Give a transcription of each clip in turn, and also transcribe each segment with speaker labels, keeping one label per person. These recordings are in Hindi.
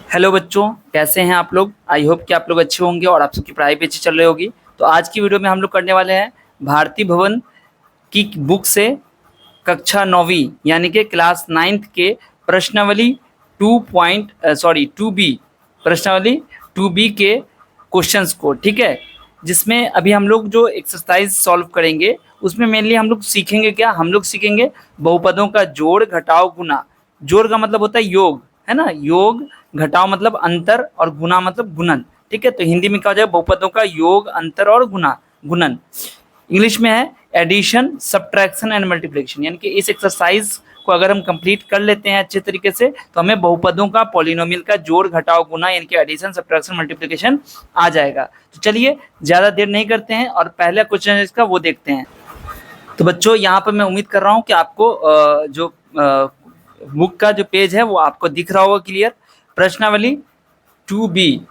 Speaker 1: हेलो बच्चों, कैसे हैं आप लोग। आई होप कि आप लोग अच्छे होंगे और आप सबकी पढ़ाई भी अच्छी चल रही होगी। तो आज की वीडियो में हम लोग करने वाले हैं भारती भवन की बुक से कक्षा 9वीं यानी कि क्लास 9th के प्रश्नावली 2 बी प्रश्नावली 2 बी के क्वेश्चंस को, ठीक है। जिसमें अभी हम लोग जो एक्सरसाइज सॉल्व करेंगे उसमें मेनली हम लोग सीखेंगे क्या, हम लोग सीखेंगे बहुपदों का जोड़ घटाव गुना। जोड़ का मतलब होता है योग, है ना, योग। घटाव मतलब अंतर और गुना मतलब गुणन, ठीक है। तो हिंदी में क्या हो जाएगा, बहुपदों का योग, अंतर और गुना, गुणन। इंग्लिश में है एडिशन, सब्ट्रैक्शन एंड मल्टीप्लिकेशन। यानी कि इस एक्सरसाइज को अगर हम कंप्लीट कर लेते हैं अच्छे तरीके से तो हमें बहुपदों का, पॉलिनोमियल का जोड़ घटाव गुना यानी कि एडिशन, सब्ट्रैक्शन, मल्टीप्लिकेशन आ जाएगा। तो चलिए ज्यादा देर नहीं करते हैं और पहला क्वेश्चन इसका वो देखते हैं। तो बच्चों यहाँ पर मैं उम्मीद कर रहा हूँ कि आपको जो बुक का जो पेज है वो आपको दिख रहा होगा क्लियर। प्रश्नावली 2 बी,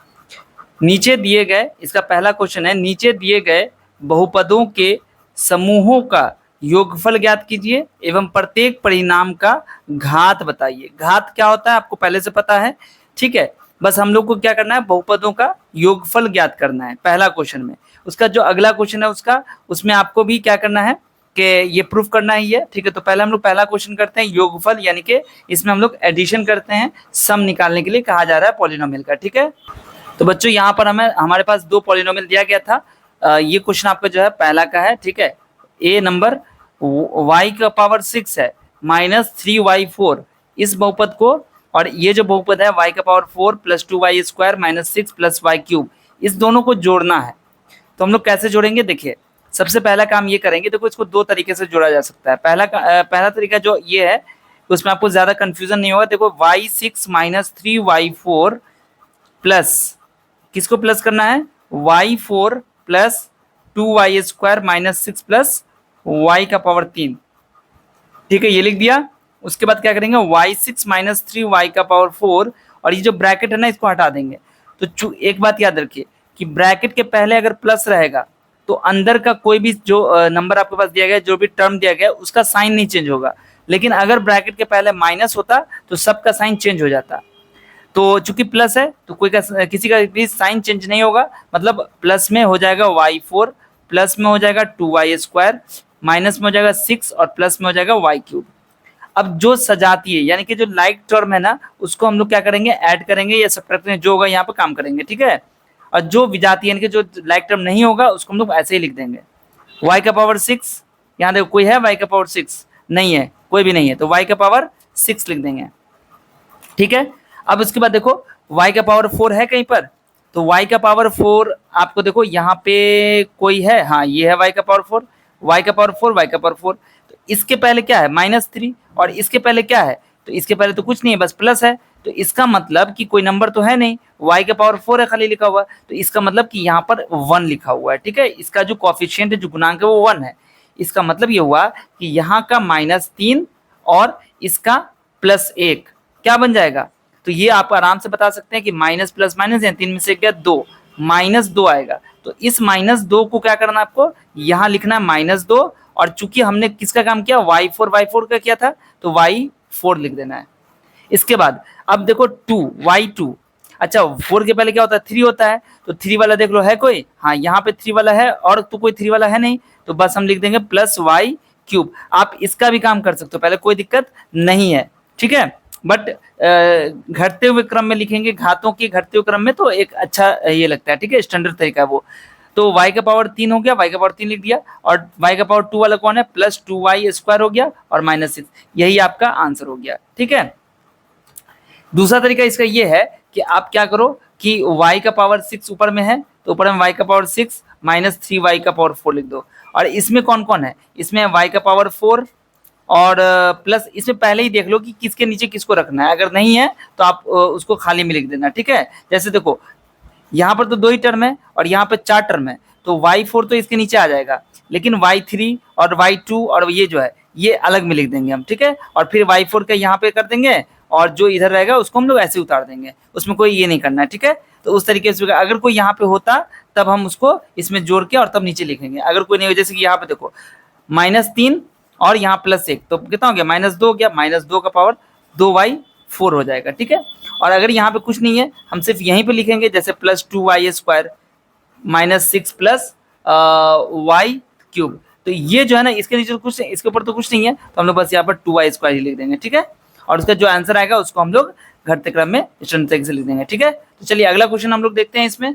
Speaker 1: नीचे दिए गए, इसका पहला क्वेश्चन है, नीचे दिए गए बहुपदों के समूहों का योगफल ज्ञात कीजिए एवं प्रत्येक परिणाम का घात बताइए। घात क्या होता है आपको पहले से पता है, ठीक है। बस हम लोग को क्या करना है, बहुपदों का योगफल ज्ञात करना है पहला क्वेश्चन में। उसका जो अगला क्वेश्चन है उसका, उसमें आपको भी क्या करना है कि ये प्रूफ करना ही है, ठीक है। तो पहले हम लोग पहला क्वेश्चन करते हैं योगफल, यानी कि इसमें हम लोग एडिशन करते हैं, सम निकालने के लिए कहा जा रहा है पॉलिनोमियल का, ठीक है। तो बच्चों यहाँ पर हमारे पास दो पॉलिनोमियल दिया गया था। ये क्वेश्चन आपका जो है पहला का है, ठीक है। ए नंबर y का पावर 6 है -3y4, इस बहुपद को, और ये जो बहुपद है y का पावर 4 + 2y² -6 + y³, इस दोनों को जोड़ना है। तो हम लोग कैसे जोड़ेंगे, देखिए सबसे पहला काम ये करेंगे। देखो इसको दो तरीके से जोड़ा जा सकता है। पहला तरीका जो ये है उसमें आपको ज्यादा कंफ्यूजन नहीं होगा। देखो y6 - 3y4 प्लस, किसको प्लस करना है, y4 + 2y² -6 + y का पावर 3, ठीक है, ये लिख दिया। उसके बाद क्या करेंगे, y6 - 3y का पावर 4, और ये जो ब्रैकेट है ना इसको हटा देंगे। तो एक बात याद रखिए कि ब्रैकेट के पहले अगर प्लस रहेगा तो अंदर का कोई भी जो नंबर आपके पास दिया गया, जो भी टर्म दिया गया, उसका साइन नहीं चेंज होगा। लेकिन अगर ब्रैकेट के पहले माइनस होता तो सबका साइन चेंज हो जाता। तो चूंकि प्लस है तो किसी का भी साइन चेंज नहीं होगा। मतलब प्लस में हो जाएगा y4, प्लस में हो जाएगा 2y², माइनस में हो जाएगा 6 और प्लस में हो जाएगा y³। अब जो सजाती है यानी कि जो लाइक टर्म है ना उसको हम लोग क्या करेंगे, ऐड करेंगे या सब्ट्रैक्ट करेंगे, जो होगा यहाँ पे काम करेंगे, ठीक है। और जो विजाती यानी कि जो लाइक टर्म नहीं होगा उसको हम लोग ऐसे ही लिख देंगे। y का पावर 6, यहाँ देखो कोई है y का पावर 6, नहीं है, कोई भी नहीं है, तो y का पावर 6 लिख देंगे, ठीक है। अब उसके बाद देखो y का पावर 4 है कहीं पर, तो y का पावर 4 आपको देखो यहाँ पे कोई है, हाँ ये है y का पावर 4, y का पावर 4, y का पावर 4। तो इसके पहले क्या है, -3, और इसके पहले क्या है, तो इसके पहले तो कुछ नहीं है, बस प्लस है। तो इसका मतलब कि कोई नंबर तो है नहीं, y का पावर 4 है खाली लिखा हुआ, तो इसका मतलब कि यहाँ पर 1 लिखा हुआ है, ठीक है। इसका जो कोएफिशिएंट है, जो गुणांक है, वो 1 है। इसका मतलब ये हुआ कि यहाँ का -3 और इसका +1 क्या बन जाएगा। तो ये आप आराम से बता सकते हैं कि माइनस प्लस माइनस या 3 में से क्या, 2, -2 आएगा। तो इस -2 को क्या करना है आपको, यहाँ लिखना है -2, और चूंकि हमने किसका काम किया, y4 का किया था, तो y4 लिख देना है। इसके बाद अब देखो y2, अच्छा 4 के पहले क्या होता है, 3 होता है, तो 3 वाला देख लो है कोई, हाँ यहाँ पे 3 वाला है, और तो कोई 3 वाला है नहीं, तो बस हम लिख देंगे +y³। आप इसका भी काम कर सकते हो, पहले कोई दिक्कत नहीं है, ठीक है। बट घटते हुए क्रम में लिखेंगे, घातों के घटते हुए क्रम में, तो एक अच्छा ये लगता है, ठीक है, स्टैंडर्ड तरीका है वो। तो y का पावर 3 हो गया, y का पावर 3 लिख दिया, और y का पावर 2 वाला कौन है, +2y² हो गया, और -6, यही आपका आंसर हो गया, ठीक है। दूसरा तरीका इसका ये है कि आप क्या करो कि y का पावर 6 ऊपर में है, तो ऊपर में y का पावर 6 -3y का पावर 4 लिख दो। और इसमें कौन कौन है, इसमें y का पावर 4 और प्लस, इसमें पहले ही देख लो कि किसके नीचे किसको रखना है, अगर नहीं है तो आप उसको खाली में लिख देना, ठीक है। जैसे देखो यहाँ पर तो 2 ही टर्म है और यहाँ पे 4 टर्म है, तो y4 तो इसके नीचे आ जाएगा, लेकिन y3 और y2 और ये जो है ये अलग में लिख देंगे हम, ठीक है। और फिर y4 का यहाँ पे कर देंगे, और जो इधर रहेगा उसको हम लोग ऐसे उतार देंगे, उसमें कोई ये नहीं करना है, ठीक है। तो उस तरीके से अगर कोई यहाँ पे होता तब हम उसको इसमें जोड़ के और तब नीचे लिखेंगे, अगर कोई नहीं हो, जैसे कि यहाँ पे देखो -3 और यहाँ +1, तो कितना हो गया, -2 हो गया, -2 का पावर 2y 4 हो जाएगा, ठीक है। और अगर यहाँ पे कुछ नहीं है, हम सिर्फ यहीं पे लिखेंगे, जैसे +2y² -6 प्लस वाई क्यूब। तो ये जो है ना, इसके नीचे कुछ, इसके ऊपर तो कुछ नहीं है, तो हम लोग बस यहाँ पर 2y² ही लिख देंगे, ठीक है। और उसका जो आंसर आएगा उसको हम लोग घटते क्रम में इस तरीके से लिख देंगे, ठीक है। तो चलिए अगला क्वेश्चन हम लोग देखते हैं। इसमें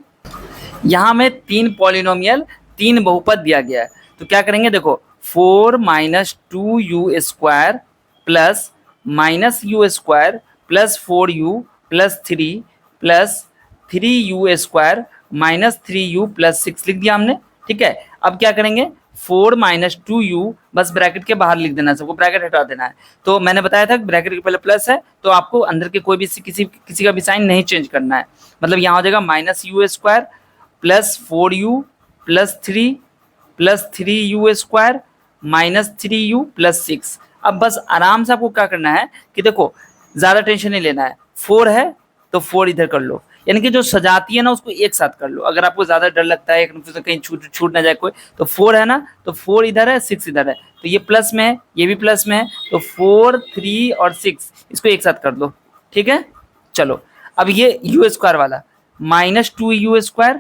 Speaker 1: यहाँ में 3 पॉलिनोमियल, 3 बहुपद दिया गया है, तो क्या करेंगे, देखो 4 - 2u² plus -u² plus 4u plus 3 plus 3u² minus 3u plus 6 लिख दिया हमने, ठीक है। अब क्या करेंगे, 4 - 2u बस ब्रैकेट के बाहर लिख देना है, सबको ब्रैकेट हटा देना है। तो मैंने बताया था ब्रैकेट के पहले प्लस है, तो आपको अंदर के कोई भी किसी का भी साइन नहीं चेंज करना है। मतलब यहाँ हो जाएगा -u² plus 4u plus 3 plus 3u² minus 3u plus 6। अब बस आराम से आपको क्या करना है कि देखो, ज़्यादा टेंशन नहीं लेना है, 4 है तो 4 इधर कर लो, यानी कि जो सजाती है ना उसको एक साथ कर लो। अगर आपको ज़्यादा डर लगता है कहीं छूट ना जाए कोई, तो 4 है ना, तो 4 इधर है, 6 इधर है, तो ये प्लस में है, ये भी प्लस में है, तो 4, 3 और 6 इसको एक साथ कर दो, ठीक है। चलो अब ये u² वाला -2u²,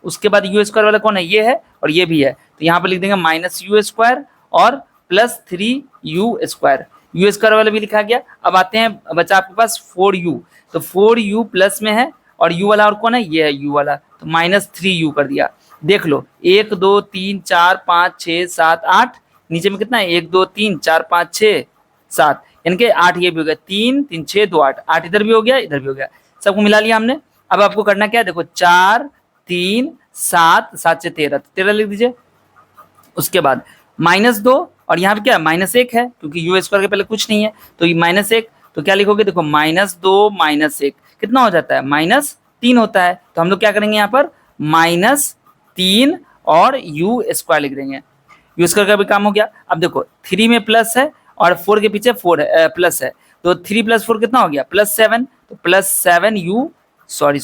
Speaker 1: उसके बाद u² वाला कौन है, ये है और ये भी है, तो यहाँ पर लिख देंगे -u² और प्लस 3u²। u² वाला भी लिखा गया। अब आते हैं, बचा आपके पास 4u, तो 4u प्लस में है और u वाला और कौन है, ये है u वाला, तो -3u कर दिया। देख लो 1 2 3 4 5 6 7 8, नीचे में कितना है, 1 2 3 4 5 6 7, यानी कि 8 ये भी हो गया, 3 3 6 2 8, 8 इधर भी हो गया, इधर भी हो गया, सबको मिला लिया हमने। अब आपको करना क्या है, देखो 4 3 7 7 से 13, 13 लिख दीजिए। उसके बाद -2 और यहाँ पे क्या -1 है, क्योंकि u² के पहले कुछ नहीं है, तो ये -1, तो क्या लिखोगे, देखो -2 -1 कितना हो जाता है, -3 होता है। तो हम लोग क्या करेंगे, यहाँ पर -3 और u² लिख देंगे। u² का भी काम हो गया। अब देखो 3 में प्लस है और 4 के पीछे 4 है, प्लस है, तो 3 + 4 कितना हो गया, +7, तो +7u, सॉरी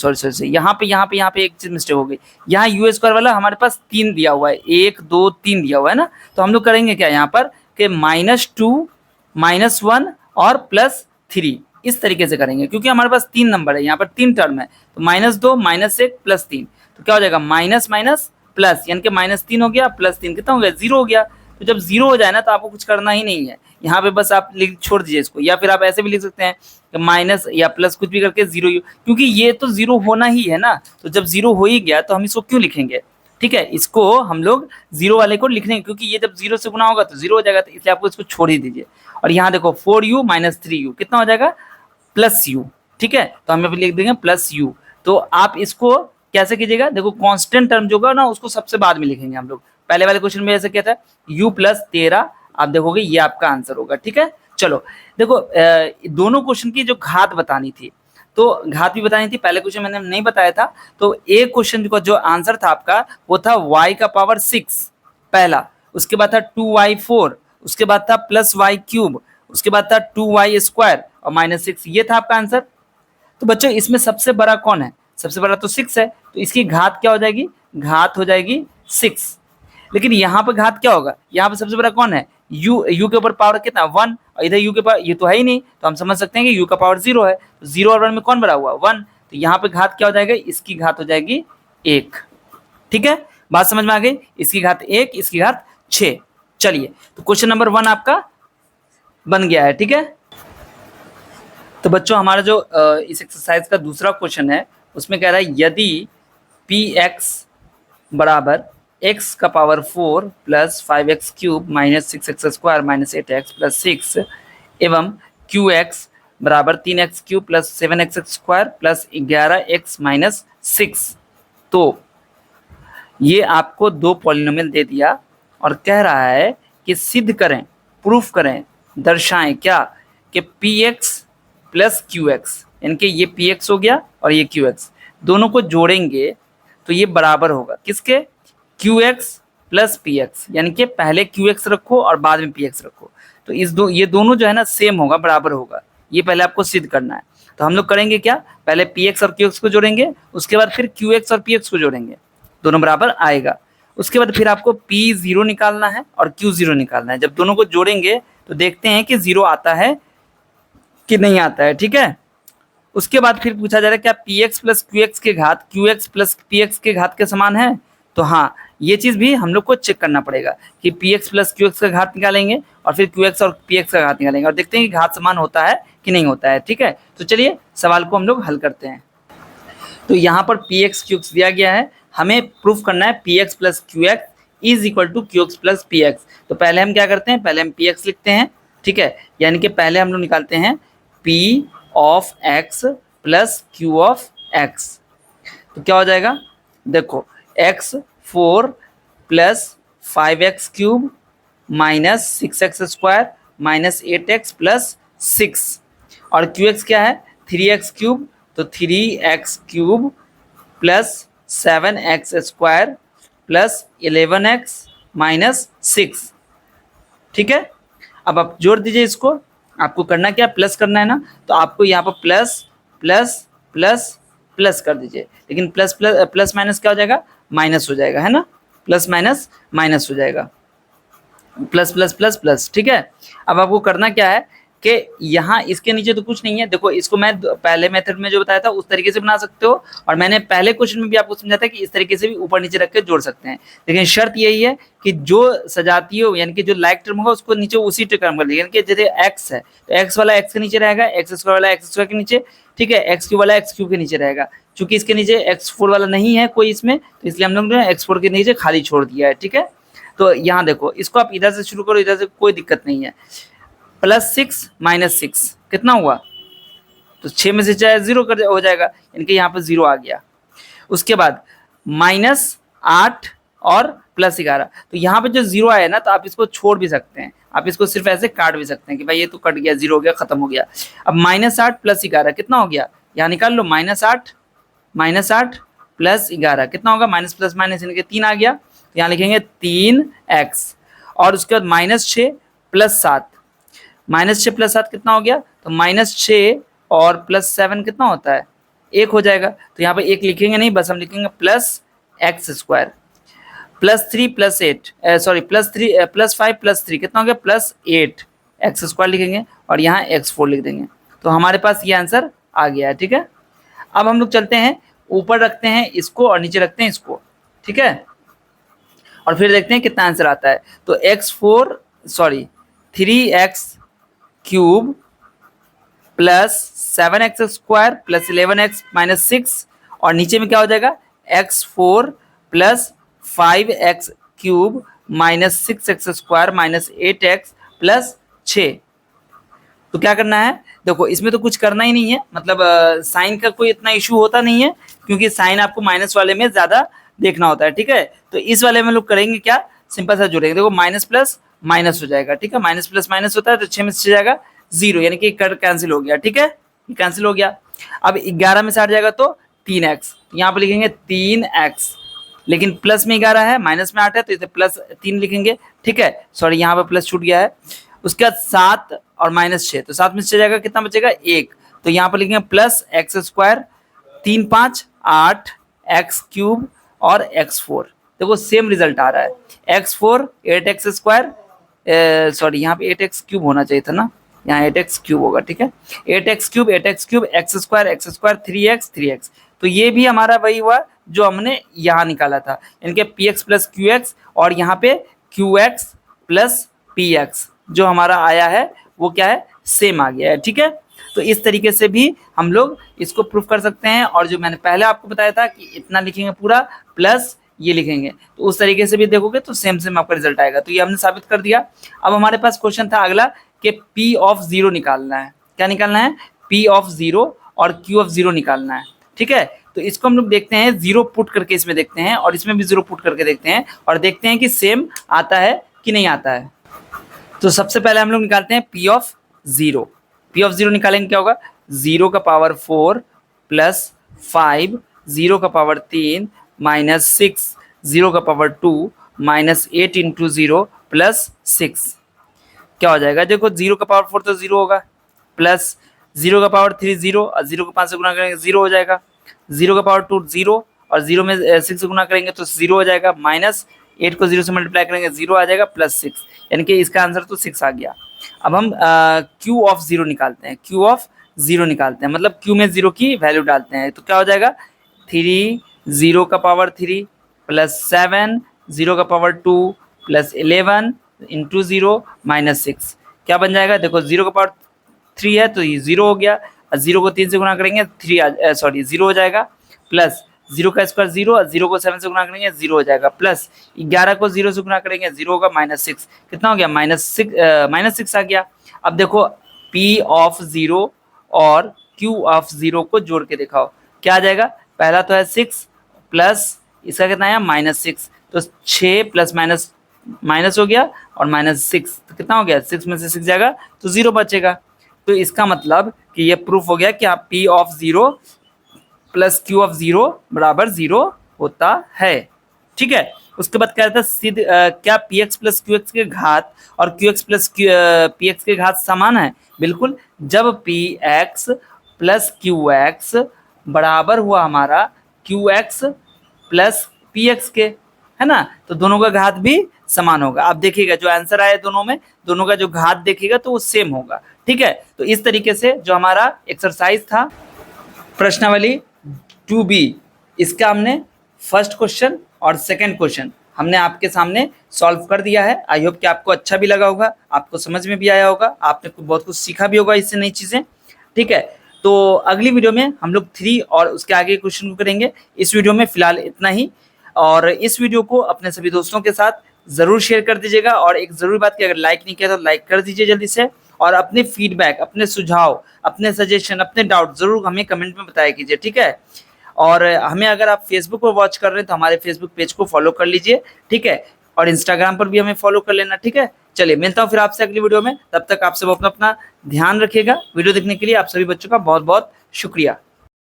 Speaker 1: यहाँ पे एक चीज मिस्टेक हो गई, यहाँ u² वाला हमारे पास 3 दिया हुआ है, 1 2 3 दिया हुआ है ना, तो हम लोग करेंगे क्या यहाँ पर कि -2 -1 और +3 इस तरीके से करेंगे, क्योंकि हमारे पास 3 नंबर है, यहाँ पर 3 टर्म है, तो -2 -1 +3, तो क्या हो जाएगा, माइनस माइनस प्लस, यानी कि -3 हो गया, +3 कितना हो गया, 0 हो गया। तो जब 0 हो जाए ना, तो आपको कुछ करना ही नहीं है, यहाँ पे बस आप छोड़ दीजिए इसको, या फिर आप ऐसे भी लिख सकते हैं कि माइनस या प्लस कुछ भी करके 0, क्योंकि ये तो 0 होना ही है ना, तो जब 0 हो ही गया तो हम इसको क्यों लिखेंगे, ठीक है। इसको हम लोग 0 वाले को लिख लेंगे, क्योंकि ये जब 0 से गुना होगा तो 0 हो जाएगा, तो इसलिए आपको इसको छोड़ ही दीजिए। और यहाँ देखो 4u - 3u कितना हो जाएगा, +u, ठीक है, तो हम लिख देंगे +u। तो आप इसको कैसे कीजिएगा, देखो कांस्टेंट टर्म जो होगा ना उसको सबसे बाद में लिखेंगे हम लोग। पहले वाले क्वेश्चन में ऐसे क्या था, u + 13, आप देखोगे ये आपका आंसर होगा, ठीक है। चलो देखो, दोनों क्वेश्चन की जो घात बतानी थी, तो घात भी बतानी थी, पहले क्वेश्चन मैंने नहीं बताया था। तो एक क्वेश्चन का जो आंसर था आपका वो था y⁻6 पहला, उसके बाद था 2y4, उसके बाद था +y3, उसके बाद था 2y² और -6, ये था आपका आंसर। तो बच्चों इसमें सबसे बड़ा कौन है, सबसे बड़ा तो 6 है, तो इसकी घात क्या हो जाएगी, घात हो जाएगी 6। लेकिन यहाँ पर घात क्या होगा, यहाँ पर सबसे बड़ा कौन है, u के ऊपर पावर कितना 1, और इधर u के पावर ये तो है ही नहीं, तो हम समझ सकते हैं कि u का पावर 0 है, तो 0 और 1 में कौन बड़ा हुआ 1, तो यहाँ पे घात क्या हो जाएगा, इसकी घात हो जाएगी 1, ठीक है। बात समझ में आ गई, इसकी घात 1, इसकी घात 6। चलिए तो क्वेश्चन नंबर 1 आपका बन गया है, ठीक है। तो बच्चों हमारा जो इस एक्सरसाइज का दूसरा क्वेश्चन है उसमें कह रहा है यदि px बराबर x⁴ plus 5x³ minus 6x² minus 8x plus 6 एवं qx बराबर 3x³ plus 7x² plus 11x minus 6, तो ये आपको दो पॉलिनोमियल दे दिया और कह रहा है कि सिद्ध करें, प्रूफ करें, दर्शाएं क्या कि px प्लस qx, यानी कि ये px हो गया और ये qx, दोनों को जोड़ेंगे तो ये बराबर होगा किसके, qx प्लस px, यानी कि पहले qx रखो और बाद में px रखो, तो ये दोनों जो है ना सेम होगा, बराबर होगा, ये पहले आपको सिद्ध करना है। तो हम लोग करेंगे क्या, पहले px और qx को जोड़ेंगे, उसके बाद फिर qx और px को जोड़ेंगे, दोनों बराबर आएगा। उसके बाद फिर आपको p0 निकालना है और q0 निकालना है। जब दोनों को जोड़ेंगे तो देखते हैं कि 0 आता है कि नहीं आता है, ठीक है। उसके बाद फिर पूछा जा रहा है क्या P X plus Q x के घात Q X plus P x के घात के समान है। तो हाँ, ये चीज़ भी हम लोग को चेक करना पड़ेगा कि P X plus Q x का घात निकालेंगे और फिर क्यू एक्स और पी एक्स का घात निकालेंगे और देखते हैं कि घात समान होता है कि नहीं होता है, ठीक है। तो चलिए सवाल को हम लोग हल करते हैं। तो यहाँ पर पी एक्स क्यू एक्स दिया गया है, हमें प्रूफ करना है P X plus Q X is equal to Q X plus P X. तो पहले हम क्या करते हैं, पहले हम पी एक्स लिखते हैं, ठीक है। यानी कि पहले हम लोग निकालते हैं P of x plus Q of x. तो क्या हो जाएगा, देखो x 4 plus 5x cube minus 6x square minus 8x plus 6 और क्यू एक्स क्या है 3x क्यूब, तो 3x cube plus 7x square plus 11x minus 6, ठीक है। अब आप जोड़ दीजिए इसको, आपको करना क्या, प्लस करना है ना, तो आपको यहाँ पर प्लस प्लस प्लस प्लस कर दीजिए, लेकिन प्लस प्लस प्लस माइनस क्या हो जाएगा, माइनस हो जाएगा, है ना, प्लस माइनस माइनस हो जाएगा, प्लस प्लस प्लस प्लस, ठीक है। अब आपको करना क्या है कि यहाँ इसके नीचे तो कुछ नहीं है, देखो इसको मैं पहले मेथड में जो बताया था उस तरीके से बना सकते हो और मैंने पहले क्वेश्चन में भी आपको समझाया था कि इस तरीके से भी ऊपर नीचे रख के जोड़ सकते हैं। लेकिन शर्त यही है कि जो सजाती हो यानी कि जो लाइक टर्म होगा उसको नीचे उसी टर्म कर देगा, यानी कि जैसे एक्स है तो एक्स वाला एक्स के नीचे रहेगा, एक्स स्क्वायर वाला एक्स स्क्वायर के नीचे, ठीक है, एक्स क्यूब वाला एक्स क्यूब के नीचे रहेगा। चूंकि इसके नीचे x4 वाला नहीं है कोई इसमें, तो इसलिए हम लोग ने x4 के नीचे खाली छोड़ दिया है, ठीक है। तो यहाँ देखो इसको आप इधर से शुरू करो, इधर से कोई दिक्कत नहीं है। प्लस 6 माइनस 6 कितना हुआ, तो 6 में से चाहे 0 कर हो जाएगा, यानी कि यहाँ पर 0 आ गया। उसके बाद माइनस 8 और प्लस 11, तो यहाँ पे जो 0 आया ना तो आप इसको छोड़ भी सकते हैं, आप इसको सिर्फ ऐसे काट भी सकते हैं कि भाई ये तो कट गया, 0 हो गया, खत्म हो गया। अब माइनस 8 प्लस 11 कितना हो गया, यहाँ निकाल लो, माइनस 8 प्लस 11 कितना होगा, माइनस प्लस माइनस यानी कि 3 आ गया, तो यहाँ लिखेंगे 3x और उसके बाद माइनस 6 प्लस 7, माइनस 6 प्लस 7 कितना हो गया, तो माइनस 6 और प्लस 7 कितना होता है, 1 हो जाएगा। तो यहाँ पे 1 लिखेंगे नहीं, बस हम लिखेंगे plus x square plus 3 plus 8 sorry plus 5 plus 3 कितना हो गया, प्लस 8 एक्स स्क्वायर लिखेंगे और यहाँ x4 लिख देंगे। तो हमारे पास ये आंसर आ गया है, ठीक है। अब हम लोग चलते हैं ऊपर रखते हैं इसको और नीचे रखते हैं इसको, ठीक है, और फिर देखते हैं कितना आंसर आता है। तो 3x cube plus 7x square plus 11x minus 6 और नीचे में क्या हो जाएगा, x4 plus 5x cube minus 6x square minus 8x plus 6। तो क्या करना है, देखो इसमें तो कुछ करना ही नहीं है, मतलब साइन का कोई इतना इशू होता नहीं है क्योंकि साइन आपको माइनस वाले में ज़्यादा देखना होता है, ठीक है। तो इस वाले में लोग करेंगे क्या, सिंपल सा जोड़ेंगे, देखो माइनस प्लस माइनस हो जाएगा, ठीक है, माइनस प्लस माइनस होता है तो 6 में से जाएगा 0, यानी कि कट कैंसिल हो गया, ठीक है, ये कैंसिल हो गया। अब 11 में से हट जाएगा तो 3x, यहाँ पर लिखेंगे 3x, लेकिन प्लस में 11 है माइनस में 8 है तो इसे प्लस 3 लिखेंगे, ठीक है, सॉरी यहाँ पर प्लस छूट गया है। उसके बाद 7 और माइनस 6, तो 7 में से जाएगा कितना बचेगा 1, तो यहाँ पर लिखेंगे plus x square 3 5 8 x cube और x4, देखो सेम रिजल्ट आ रहा है, x4 8x स्क्वायर सॉरी यहाँ पे 8x क्यूब होना चाहिए था ना, यहाँ 8x क्यूब होगा, ठीक है, 8x cube x square 3x, तो ये भी हमारा वही हुआ जो हमने यहाँ निकाला था, यानी कि px प्लस qx और यहाँ पे qx प्लस px जो हमारा आया है वो क्या है, सेम आ गया है, ठीक है। तो इस तरीके से भी हम लोग इसको प्रूफ कर सकते हैं, और जो मैंने पहले आपको बताया था कि इतना लिखेंगे पूरा प्लस ये लिखेंगे, तो उस तरीके से भी देखोगे तो सेम सेम आपका रिजल्ट आएगा। तो ये हमने साबित कर दिया। अब हमारे पास क्वेश्चन था अगला कि P ऑफ 0 निकालना है, क्या निकालना है, P ऑफ 0 और Q ऑफ 0 निकालना है, ठीक है। तो इसको हम लोग देखते हैं, 0 पुट करके इसमें देखते हैं और इसमें भी 0 पुट करके देखते हैं और देखते हैं कि सेम आता है कि नहीं आता है। तो सबसे पहले हम लोग निकालते हैं P ऑफ 0, P ऑफ 0 निकालेंगे क्या होगा, 0 का पावर 4 प्लस 5 0 का पावर 3 माइनस 6 0 का पावर 2 माइनस 8 इंटू 0 प्लस 6, क्या हो जाएगा, देखो 0 का पावर 4 तो 0 होगा, प्लस 0 का पावर 3 0 और 0 को 5 से गुना करेंगे 0 हो जाएगा, 0 का पावर 2 0 और 0 में 6 से गुना करेंगे तो 0 हो जाएगा, माइनस 8 को 0 से मल्टीप्लाई करेंगे 0 आ जाएगा, प्लस 6, यानी कि इसका आंसर तो 6 आ गया। अब हम क्यू ऑफ जीरो निकालते हैं, क्यू ऑफ जीरो निकालते हैं, मतलब क्यू में जीरो की वैल्यू डालते हैं। तो क्या हो जाएगा, 3 0 का पावर 3 प्लस 7 0 का पावर 2 प्लस 11 इंटू 0 माइनस 6, क्या बन जाएगा, देखो 0 का पावर 3 है तो ये 0 हो गया, और 0 को 3 से गुना करेंगे 0 हो जाएगा, प्लस 0 का स्क्वायर 0 और 0 को 7 से गुना करेंगे 0 हो जाएगा, प्लस 11 को 0 से गुना करेंगे 0 होगा, -6 कितना हो गया, -6 आ गया। अब देखो P ऑफ 0 और Q ऑफ 0 को जोड़ के दिखाओ, क्या आ जाएगा, पहला तो है 6 प्लस इसका कितना है -6, तो 6 प्लस माइनस हो गया और -6, तो कितना हो गया, 6 में से 6 जाएगा तो 0 बचेगा। तो इसका मतलब कि ये प्रूफ हो गया कि आप P of 0 plus Q of 0 बराबर 0 होता है। ठीक है, उसके बाद क्या रहता है, सिद्ध क्या Px प्लस Qx के घात और Qx प्लस Px के घात समान है, बिल्कुल। जब Px प्लस Qx बराबर हुआ हमारा Qx प्लस Px के, है ना, तो दोनों का घात भी समान होगा। आप देखिएगा जो आंसर आया दोनों में, दोनों का जो घात देखिएगा तो वो सेम होगा। ठीक है, तो इस तरीके से जो हमारा एक्सरसाइज था प्रश्नावली 2B, इसका हमने फर्स्ट क्वेश्चन और सेकंड क्वेश्चन हमने आपके सामने सॉल्व कर दिया है। आई होप कि आपको अच्छा भी लगा होगा, आपको समझ में भी आया होगा, आपने बहुत कुछ सीखा भी होगा इससे, नई चीज़ें। ठीक है, तो अगली वीडियो में हम लोग 3 और उसके आगे क्वेश्चन को करेंगे। इस वीडियो में फिलहाल इतना ही, और इस वीडियो को अपने सभी दोस्तों के साथ ज़रूर शेयर कर दीजिएगा। और एक ज़रूरी बात कि अगर लाइक नहीं किया तो लाइक कर दीजिए जल्दी से, और अपने फीडबैक, अपने सुझाव, अपने सजेशन, अपने डाउट ज़रूर हमें कमेंट में बताया कीजिए। ठीक है, और हमें अगर आप फेसबुक पर वॉच कर रहे हैं तो हमारे फेसबुक पेज को फॉलो कर लीजिए। ठीक है, और इंस्टाग्राम पर भी हमें फॉलो कर लेना। ठीक है, चलिए मिलता हूँ फिर आपसे अगली वीडियो में, तब तक आप सब अपना ध्यान रखिएगा। वीडियो देखने के लिए आप सभी बच्चों का बहुत बहुत शुक्रिया।